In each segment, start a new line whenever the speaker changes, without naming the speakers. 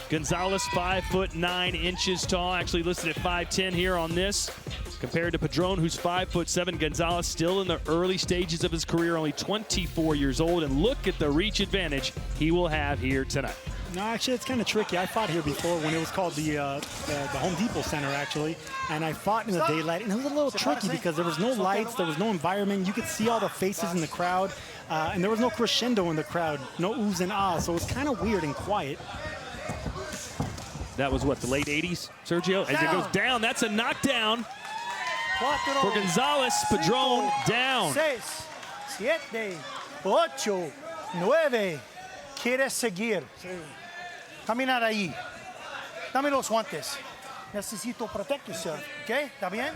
Gonzalez, 5'9" tall, actually listed at 5'10" here on this, compared to Padron, who's 5'7". Gonzalez still in the early stages of his career, only 24 years old, and look at the reach advantage he will have here tonight.
No, actually, it's kind of tricky. I fought here before when it was called the Home Depot Center, actually, and I fought in the daylight, and it was a little tricky because there was no lights, there was no environment. You could see all the faces in the crowd, and there was no crescendo in the crowd, no oohs and ahs, so it was kind of weird and quiet.
That was what, the late 80s, Sergio? As it goes down, that's a knockdown for Gonzalez. Padron down.
6, 7, 8, 9. ¿Quieres seguir? Caminar ahí. Dame los guantes. Necesito protect yourself. ¿Ok? ¿Está bien?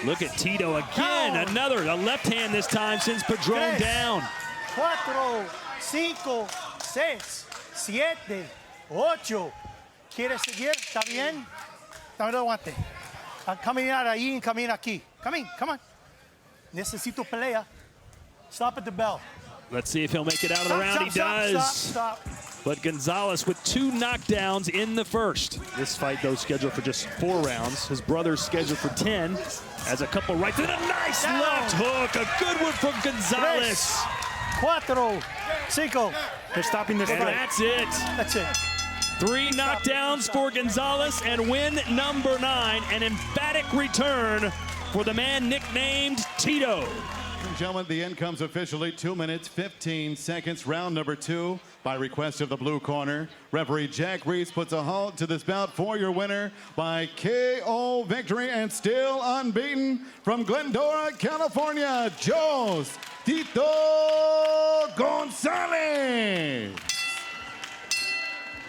Look at Tito again. Another, a left hand this time since Padron down.
4, 5, 6, 7, 8. ¿Quieres seguir? ¿Está bien? Dame los guantes. A caminar ahí y camina aquí. Come on. Necesito pelea. Stop at the bell.
Let's see if he'll make it out of the round. He does.
Stop.
But Gonzalez with 2 knockdowns in the first. This fight, though, scheduled for just 4 rounds. His brother's scheduled for 10. Has a couple rights and a nice left hook. A good one from Gonzalez.
4, 5.
They're stopping this fight.
That's it.
That's it.
3 knockdowns for Gonzalez, and win number 9. An emphatic return for the man nicknamed Tito.
Ladies and gentlemen, the end comes officially 2 minutes, 15 seconds, round number 2. By request of the blue corner, referee Jack Reese puts a halt to this bout for your winner by KO victory and still unbeaten from Glendora, California, Jos Tito Gonzalez.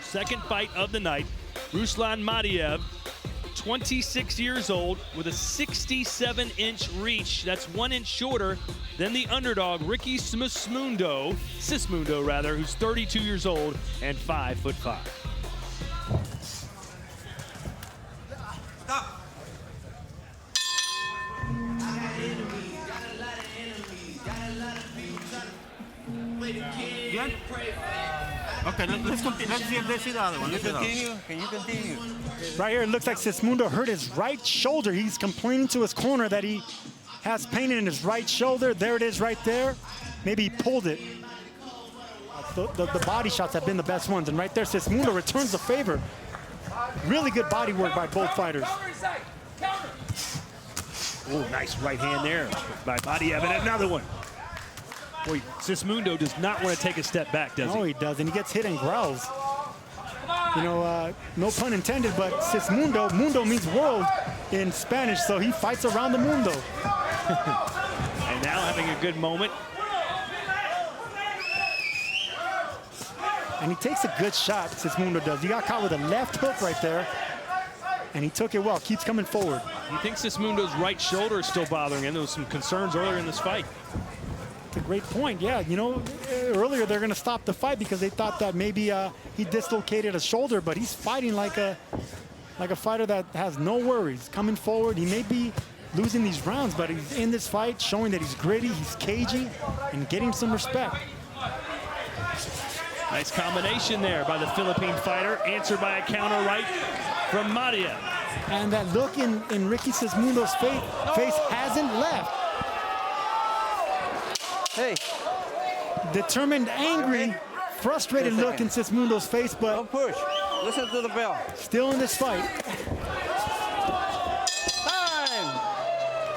Second fight of the night, Ruslan Madiyev, 26 years old with a 67-inch reach. That's 1 inch shorter than the underdog, Ricky Sismundo, who's 32 years old and 5'5".
Good? Okay, let's continue. Let's see the other one. Can you continue?
Right here, it looks like Sismundo hurt his right shoulder. He's complaining to his corner that he has pain in his right shoulder. There it is right there. Maybe he pulled it. The body shots have been the best ones. And right there, Sismundo returns the favor. Really good body work by both fighters.
Oh, nice right hand there by Madiyev, and another one. Boy, Sismundo does not want to take a step back, does he?
No, he doesn't. He gets hit and growls. You know, no pun intended, but Sismundo, mundo means world in Spanish, so he fights around the mundo.
And now having a good moment.
And he takes a good shot, Sismundo does. He got caught with a left hook right there, and he took it well, keeps coming forward.
You think Sismundo's right shoulder is still bothering him? There was some concerns earlier in this fight.
It's a great point, yeah. You know, earlier they're going to stop the fight because they thought that maybe he dislocated a shoulder, but he's fighting like a fighter that has no worries. Coming forward, he may be losing these rounds, but he's in this fight showing that he's gritty, he's cagey, and getting some respect.
Nice combination there by the Philippine fighter, answered by a counter right from Madiyev.
And that look in Ricky Sismundo's face hasn't left.
Hey.
Determined, angry, frustrated look in Sismundo's face, but
don't push. Listen to the bell.
Still in this fight.
Time.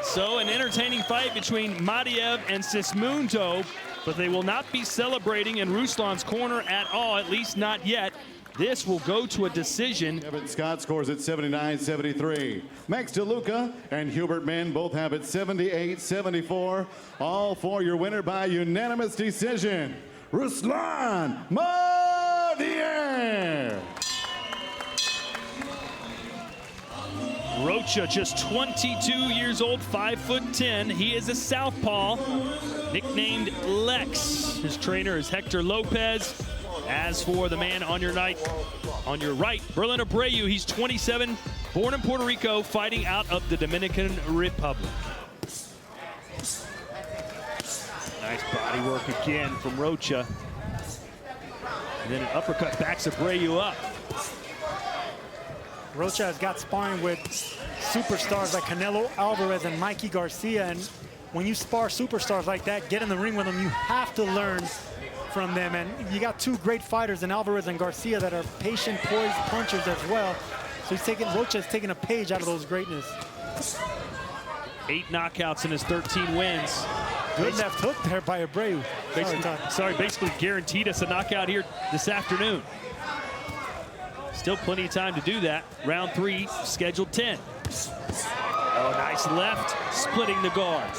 So an entertaining fight between Madiyev and Sismundo, but they will not be celebrating in Ruslan's corner at all, at least not yet. This will go to a decision.
Kevin Scott scores at 79-73. Max DeLuca and Hubert Mann both have it 78-74. All for your winner by unanimous decision, Ruslan Madiyev.
Rocha, just 22 years old, 5'10". He is a southpaw, nicknamed Lex. His trainer is Hector Lopez. As for the man on your right, Berlin Abreu, he's 27, born in Puerto Rico, fighting out of the Dominican Republic. Nice body work again from Rocha. And then an uppercut backs Abreu up.
Rocha has got sparring with superstars like Canelo Alvarez and Mikey Garcia. And when you spar superstars like that, get in the ring with them, you have to learn from them. And you got two great fighters in Alvarez and Garcia that are patient, poised punchers as well. So Rocha's taking a page out of those greatness.
8 knockouts in his 13 wins.
Good left hook there by Abreu.
Basically guaranteed us a knockout here this afternoon. Still plenty of time to do that. Round 3, scheduled 10. Oh, nice left, splitting the guard.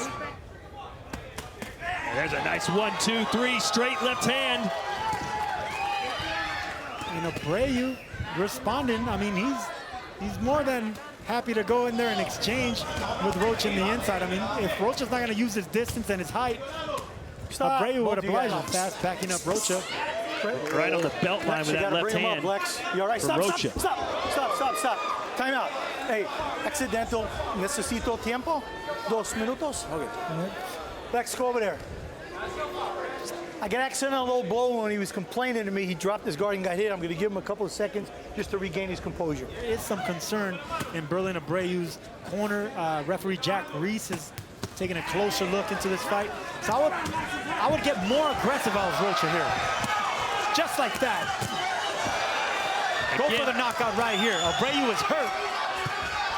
There's a nice 1, 2, 3, straight left hand.
And Abreu responding. I mean, he's more than happy to go in there and exchange with Rocha in the inside. I mean, if Rocha's not going to use his distance and his height, Abreu would oblige him fast, backing up Rocha.
Right on the belt line with that left hand.
Lex. You all right? Stop. Time out. Hey, accidental. Necesito tiempo. 2 minutos. Okay. Lex, go over there. I got accidental low blow when he was complaining to me. He dropped his guard and got hit. I'm going to give him a couple of seconds just to regain his composure.
There is some concern in Berlin Abreu's corner. Referee Jack Reese is taking a closer look into this fight. So I would get more aggressive if I was Rocha here. Just like that. Go for the knockout right here. Abreu is hurt.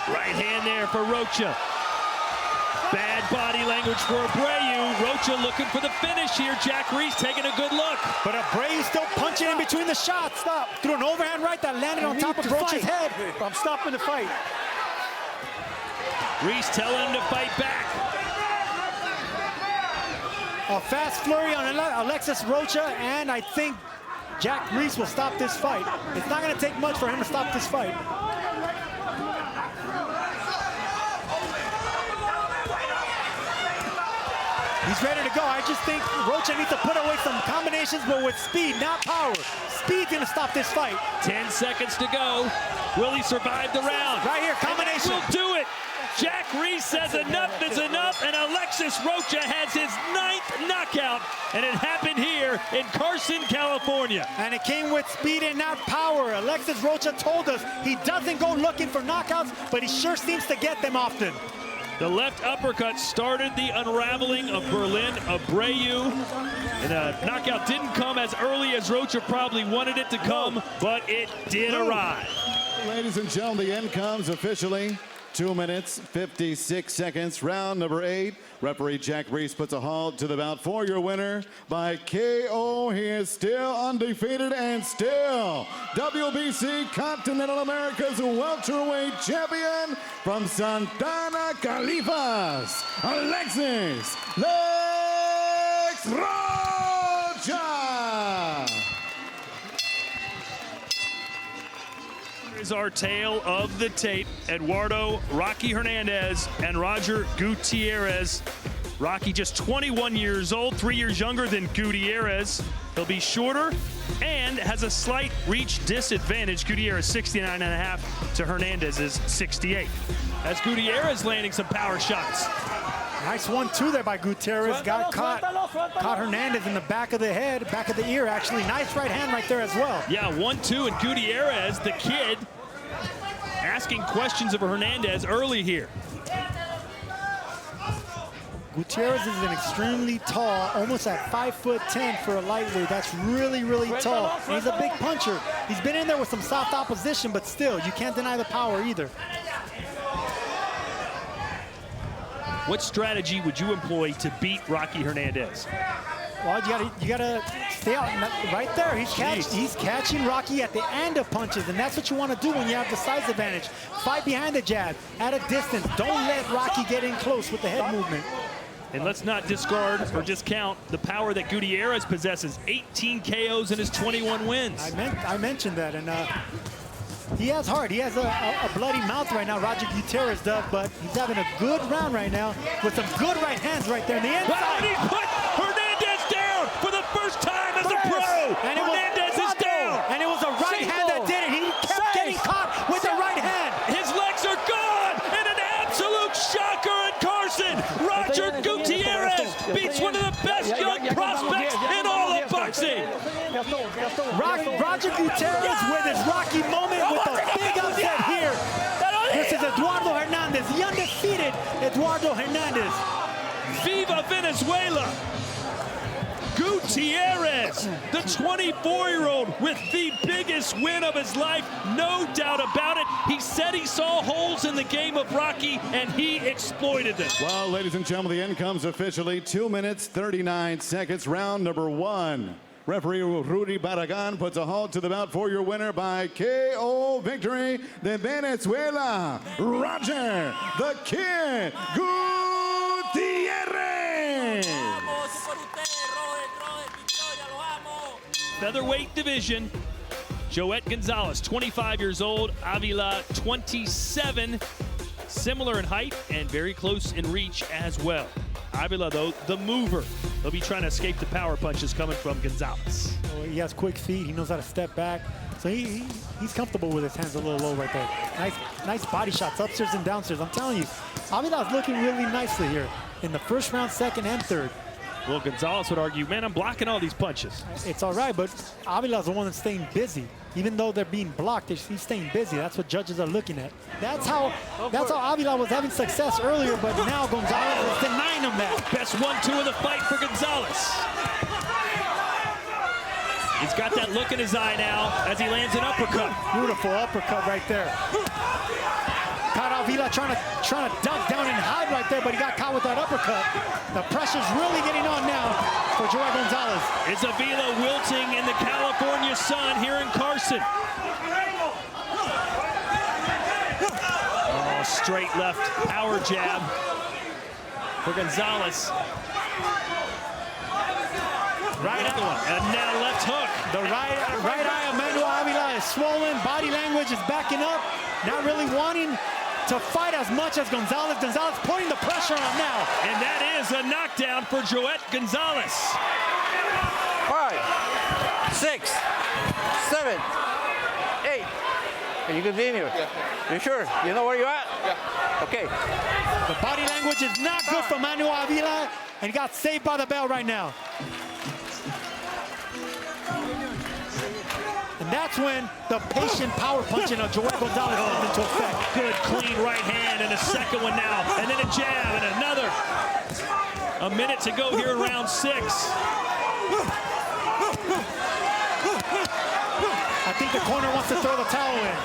Right hand there for Rocha. Bad body language for Abreu. Rocha looking for the finish here. Jack Reese taking a good look.
But Abreu still punching in between the shots. Stop. Threw an overhand right that landed on top of Rocha's head.
I'm stopping the fight.
Reese telling him to fight back.
A fast flurry on Alexis Rocha, and I think Jack Reese will stop this fight. It's not going to take much for him to stop this fight. He's ready to go. I just think Rocha needs to put away some combinations, but with speed, not power. Speed's going to stop this fight.
10 seconds to go. Will he survive the round?
Right here, combination.
Will do it. Jack Reese says enough is enough, and Alexis Rocha has his 9th knockout, and it happened here in Carson, California.
And it came with speed and not power. Alexis Rocha told us he doesn't go looking for knockouts, but he sure seems to get them often.
The left uppercut started the unraveling of Berlin Abreu. And a knockout didn't come as early as Rocha probably wanted it to come, but it did arrive.
Ladies and gentlemen, the end comes officially. 2 minutes, 56 seconds, round number 8. Referee Jack Reese puts a halt to the bout for your winner by KO. He is still undefeated and still WBC Continental America's welterweight champion from Santana Califas, Alexis Lex Rocha.
Here's our tale of the tape. Eduardo Rocky Hernandez and Roger Gutierrez. Rocky just 21 years old, 3 years younger than Gutierrez. He'll be shorter and has a slight reach disadvantage. Gutierrez 69.5 to Hernandez's 68. As Gutierrez landing some power shots.
Nice 1-2 there by Gutierrez. Got caught Hernandez in the back of the head, back of the ear, actually. Nice right hand right there as well.
Yeah, 1-2, and Gutierrez, the kid, asking questions of Hernandez early here.
Gutierrez is an extremely tall, almost at 5'10" for a lightweight. That's really, really tall. And he's a big puncher. He's been in there with some soft opposition, but still, you can't deny the power either.
What strategy would you employ to beat Rocky Hernandez?
Well, you gotta stay out right there. He's catching Rocky at the end of punches, and that's what you want to do when you have the size advantage. Fight behind the jab, at a distance. Don't let Rocky get in close with the head movement.
And let's not discard or discount the power that Gutierrez possesses. 18 KOs in his 21 wins.
I mentioned that, and he has heart. He has a bloody mouth right now, Roger Gutierrez does, but he's having a good round right now with some good right hands right there in the inside.
And he put Hernandez down for the first time as a pro.
And
Hernandez is down.
And it was a right hand that did it. He kept getting caught with the right hand.
His legs are gone, and an absolute shocker in Carson. Roger Gutierrez beats one of the best young prospects in all of boxing.
Roger Gutierrez with his Rocky moment with a big upset here. This is Eduardo Hernandez, the undefeated Eduardo Hernandez.
Viva Venezuela! Gutierrez, the 24-year-old with the biggest win of his life, no doubt about it. He said he saw holes in the game of Rocky, and he exploited them.
Well, ladies and gentlemen, the end comes officially. 2 minutes, 39 seconds, round number 1. Referee Rey Vargas puts a halt to the bout for your winner by KO victory, de Venezuela, Roger the Kid Gutierrez.
Featherweight division, Joet Gonzalez, 25 years old, Avila, 27, similar in height and very close in reach as well. Avila, though, the mover. He'll be trying to escape the power punches coming from Gonzalez.
Oh, he has quick feet. He knows how to step back. So he's comfortable with his hands a little low right there. Nice body shots, upstairs and downstairs. I'm telling you, Avila's looking really nicely here in the first round, second, and third.
Well, Gonzalez would argue, man, I'm blocking all these punches.
It's all right, but Avila's the one that's staying busy. Even though they're being blocked, he's staying busy. That's what judges are looking at. That's how Avila was having success earlier, but now Gonzalez is denying him that.
Best 1-2 of the fight for Gonzalez. He's got that look in his eye now as he lands an uppercut.
Beautiful uppercut right there. Caught Avila trying to duck down and hide right there, but he got caught with that uppercut. The pressure's really getting on now for Joet Gonzalez.
Is Avila wilting in the California sun here in Carson? Oh, straight left power jab for Gonzalez.
Right one.
And now left hook.
The right eye of Manuel Avila is swollen. Body language is backing up. Not really wanting to fight as much as Gonzalez. Gonzalez putting the pressure on him now.
And that is a knockdown for Joet Gonzalez.
5, 6, 7, 8. Can you continue? Yeah. You sure? You know where you're at? Yeah. Okay.
The body language is not good for Manuel Avila, and he got saved by the bell right now. And that's when the patient power punching of Joet Gonzalez comes into effect.
Good, clean right hand, and a second one now, and then a jab, and another. A minute to go here in round 6.
I think the corner wants to throw the towel in.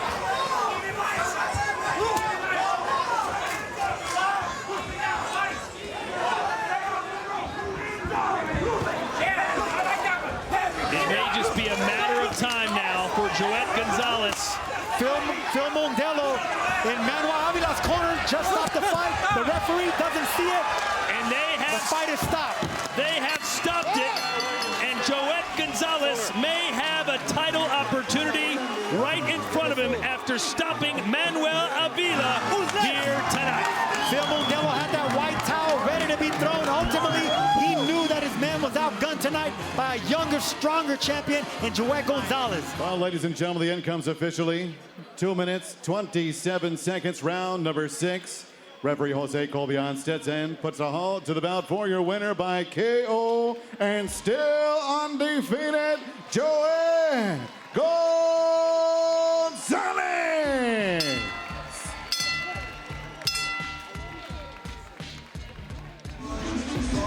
It may just be a matter of time now for Joet Gonzalez.
Phil Mondello in Manuel Avila's corner just stopped the fight. The referee doesn't see it,
And the
fight is stopped.
They have stopped it, and Joet Gonzalez may have a title opportunity right in front of him after stopping Manuel Avila here tonight.
Phil Mondello had that white towel ready to be thrown. Ultimately, he knew that his man was outgunned tonight by a younger, stronger champion in Joet Gonzalez.
Well, ladies and gentlemen, the end comes officially. 2 minutes, 27 seconds, round number 6. Referee Jose Colbion Stetson puts a halt to the bout for your winner by KO and still undefeated, Joet Gonzalez.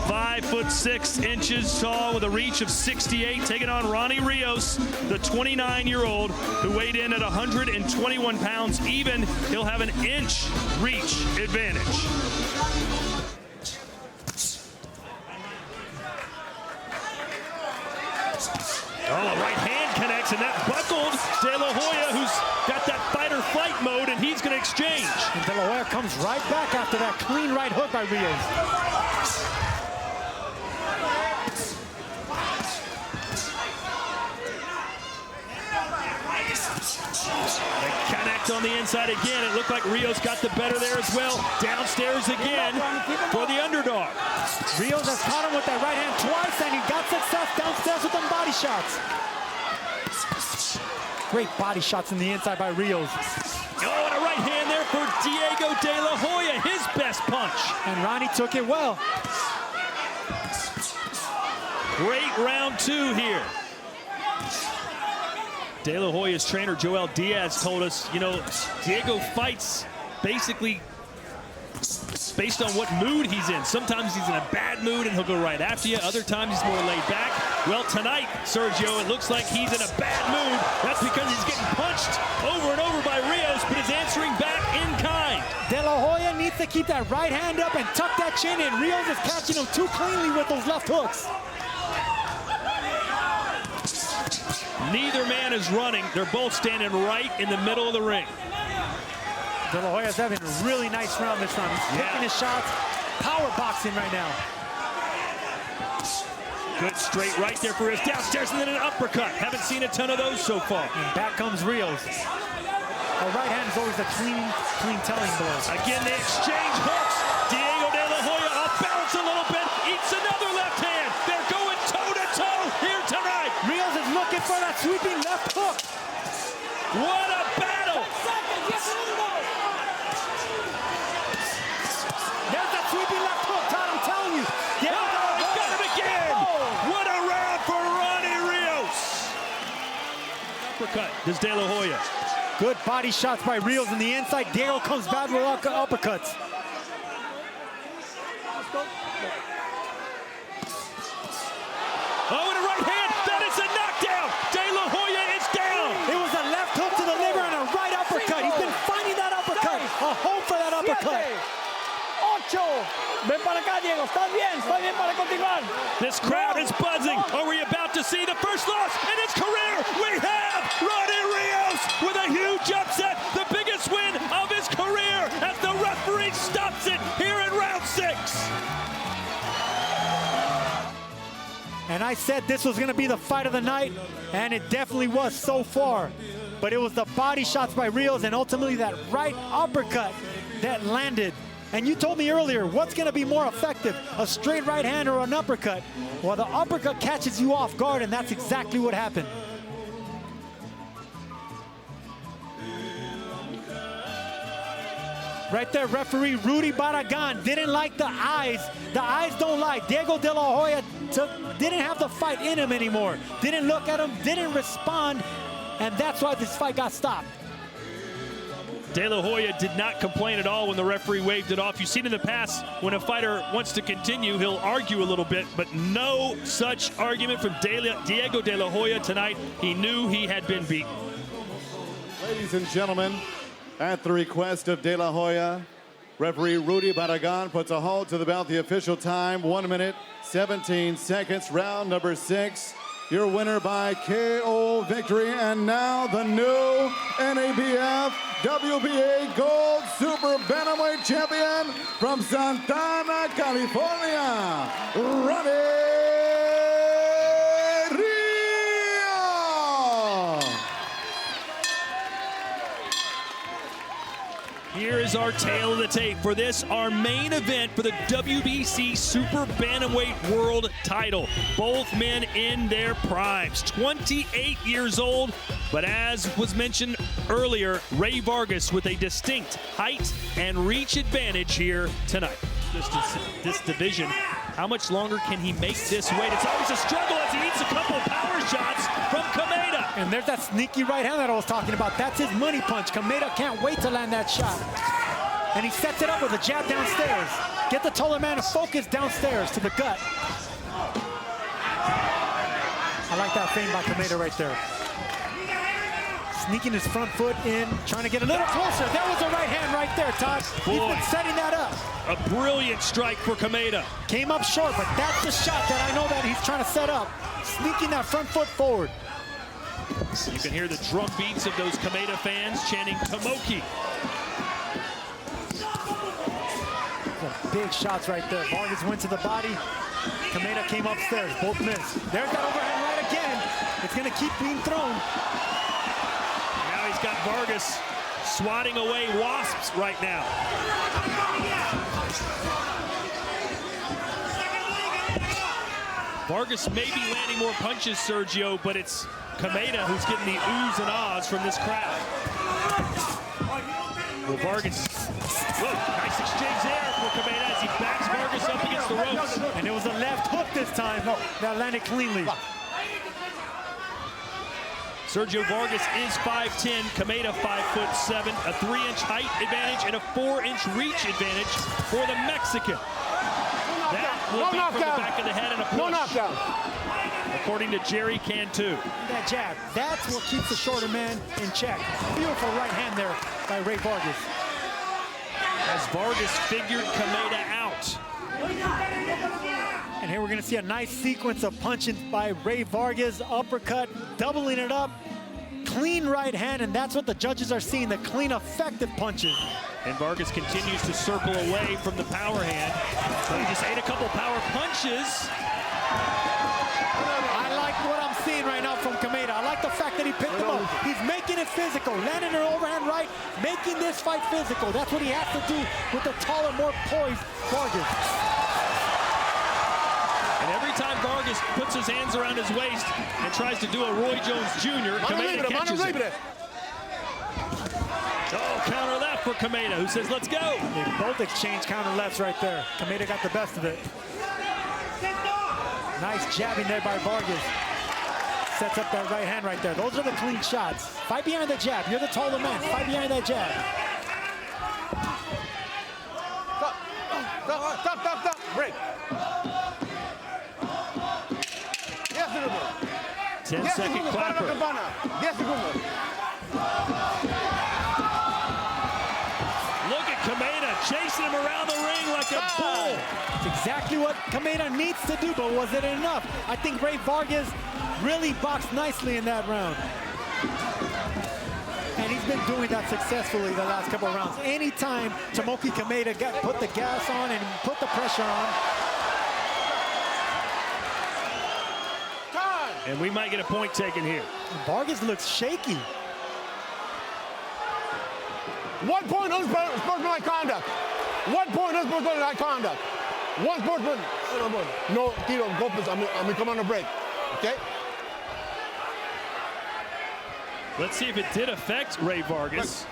5'6" tall with a reach of 68, taking on Ronnie Rios, the 29-year-old who weighed in at 121 pounds even. He'll have an inch reach advantage. Oh, a right hand connects, and that buckled De La Hoya, who's got that fight-or-flight mode, and he's going to exchange.
And De La Hoya comes right back after that clean right hook by Rios.
They connect on the inside again. It looked like Rios got the better there as well. Downstairs again for the underdog.
Rios has caught him with that right hand twice, and he got success downstairs with them body shots. Great body shots in the inside by Rios.
Oh, and a right hand there for Diego De La Hoya, his best punch.
And Ronnie took it well.
Great round 2 here. De La Hoya's trainer, Joel Diaz, told us, you know, Diego fights basically based on what mood he's in. Sometimes he's in a bad mood and he'll go right after you. Other times he's more laid back. Well, tonight, Sergio, it looks like he's in a bad mood. That's because he's getting punched over and over by Rios, but is answering back in kind.
De La Hoya needs to keep that right hand up and tuck that chin in. Rios is catching him too cleanly with those left hooks.
Neither man is running. They're both standing right in the middle of the ring.
De La Hoya's having a really nice round this round. He's picking his shots, power boxing right now.
Good straight right there for his downstairs, and then an uppercut. Haven't seen a ton of those so far.
And back comes Rios. A right hand is always a clean telling blow.
Again, they exchange hooks. Diego De La Hoya off balance a little bit, eats another left hand. They're going toe-to-toe here tonight.
Rios is looking for that sweeping left hook.
What a battle!
There's that sweeping left hook, Todd, I'm telling you.
He got him again! What a round for Ronnie Rios! Uppercut, does De La Hoya.
Good body shots by Rios on the inside. Diego comes back with uppercuts.
Oh, and a right hand. That is a knockdown. De La Hoya is down.
It was a left hook to the liver and a right uppercut. He's been finding that uppercut. A home for that uppercut.
8. Ven para acá, Diego. Estás bien para continuar.
This crowd is buzzing. Are we about to see the first loss in his career? We have Ronnie Rios with a huge upset. The biggest win of his career as the referee stops it here in round 6.
And I said this was going to be the fight of the night, and it definitely was so far. But it was the body shots by Rios and ultimately that right uppercut that landed. And you told me earlier, what's going to be more effective, a straight right hand or an uppercut? Well, the uppercut catches you off guard, and that's exactly what happened. Right there, referee Rudy Barragan didn't like the eyes. The eyes don't lie. Diego De La Hoya didn't have the fight in him anymore. Didn't look at him, didn't respond, and that's why this fight got stopped.
De La Hoya did not complain at all when the referee waved it off. You've seen in the past, when a fighter wants to continue, he'll argue a little bit, but no such argument from Diego De La Hoya tonight. He knew he had been beaten.
Ladies and gentlemen, at the request of De La Hoya, referee Rudy Barragan puts a halt to the bout. The official time, 1 minute, 17 seconds, round number 6. Your winner by KO victory, and now the new NABF WBA Gold Super Bantamweight Champion from Santana, California, Ronnie Rios.
Here is our tale of the tape for this, our main event for the WBC Super Bantamweight World title. Both men in their primes, 28 years old, but as was mentioned earlier, Rey Vargas with a distinct height and reach advantage here tonight. This division, how much longer can he make this weight? It's always a struggle as he eats a couple power shots from Kameda.
And there's that sneaky right hand that I was talking about. That's his money punch. Kameda can't wait to land that shot. And he sets it up with a jab downstairs. Get the taller man to focus downstairs to the gut. I like that feint by Kameda right there. Sneaking his front foot in, trying to get a little closer. That was a right hand right there, Todd. He's been setting that up.
A brilliant strike for Kameda.
Came up short, but that's the shot that I know that he's trying to set up. Sneaking that front foot forward.
You can hear the drum beats of those Kameda fans chanting Tomoki.
Big shots right there. Vargas went to the body. Kameda came upstairs. Both missed. There's that overhand right again. It's going to keep being thrown.
Now he's got Vargas swatting away wasps right now. Vargas may be landing more punches, Sergio, but it's Kameda who's getting the oohs and ahs from this crowd. Well, Vargas, nice exchange there for Kameda as he backs Vargas up against the ropes.
And it was a left hook this time that landed cleanly.
Sergio Vargas is 5'10", Kameda 5'7", a 3-inch height advantage and a 4-inch reach advantage for the Mexican. That will be from the back of the head and a push.
No knockdown.
According to Jerry Cantu.
That jab, that's what keeps the shorter man in check. Beautiful right hand there by Rey Vargas.
As Vargas figured Kameda out.
And here we're gonna see a nice sequence of punches by Rey Vargas, uppercut, doubling it up, clean right hand, and that's what the judges are seeing, the clean, effective punches.
And Vargas continues to circle away from the power hand. So he just ate a couple power punches.
I like what I'm seeing right now from Kameda. I like the fact that he picked him up. He's making it physical, landing an overhand right, making this fight physical. That's what he has to do with the taller, more poised Vargas.
And every time Vargas puts his hands around his waist and tries to do a Roy Jones Jr., Kameda catches it. Oh, counter left for Kameda, who says, let's go.
They both exchange counter lefts right there. Kameda got the best of it. Nice jabbing there by Vargas. Sets up that right hand right there. Those are the clean shots. Fight behind the jab. You're the taller man. Fight behind that jab.
Stop. Break.
10-second clapper.
10 segundos.
Look at Kameda chasing him around the ring like a bull.
It's exactly what Kameda needs to do, but was it enough? I think Rey Vargas really boxed nicely in that round. And he's been doing that successfully the last couple of rounds. Anytime Tomoki Kameda put the gas on and put the pressure on.
And we might get a point taken here.
Vargas looks shaky.
1 point unsportsmanlike conduct. 1 point unsportsmanlike conduct. 1 sportsman. No tiro, golpes. I'm gonna come on a break. Okay?
Let's see if it did affect Rey Vargas.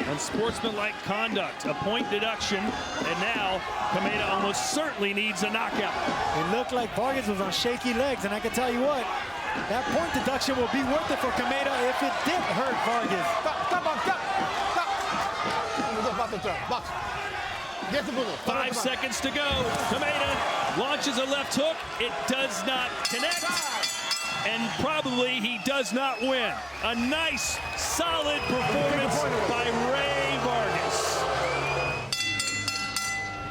Unsportsmanlike conduct, a point deduction, and now Kameda almost certainly needs a knockout.
It looked like Vargas was on shaky legs, and I can tell you what, that point deduction will be worth it for Kameda if it did hurt Vargas.
Stop. Box.
5 seconds to go. Kameda launches a left hook. It does not connect. And probably he does not win. A nice, solid performance by Rey Vargas.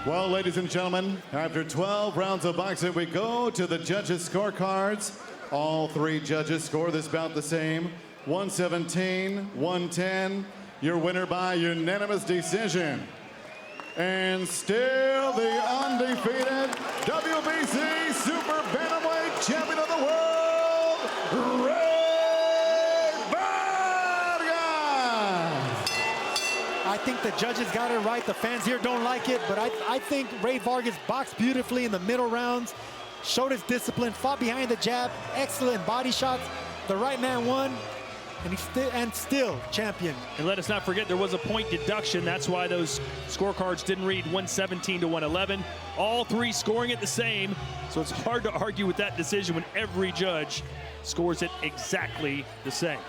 Well, ladies and gentlemen, after 12 rounds of boxing, we go to the judges' scorecards. All 3 judges score this bout the same. 117, 110. Your winner by unanimous decision. And still the undefeated WBC Super Bantamweight Champion of the World, Rey Vargas!
I think the judges got it right. The fans here don't like it, but I think Rey Vargas boxed beautifully in the middle rounds, showed his discipline, fought behind the jab, excellent body shots. The right man won, and he's still champion.
And let us not forget there was a point deduction. That's why those scorecards didn't read 117 to 111. All 3 scoring it the same, so it's hard to argue with that decision when every judge scores it exactly the same.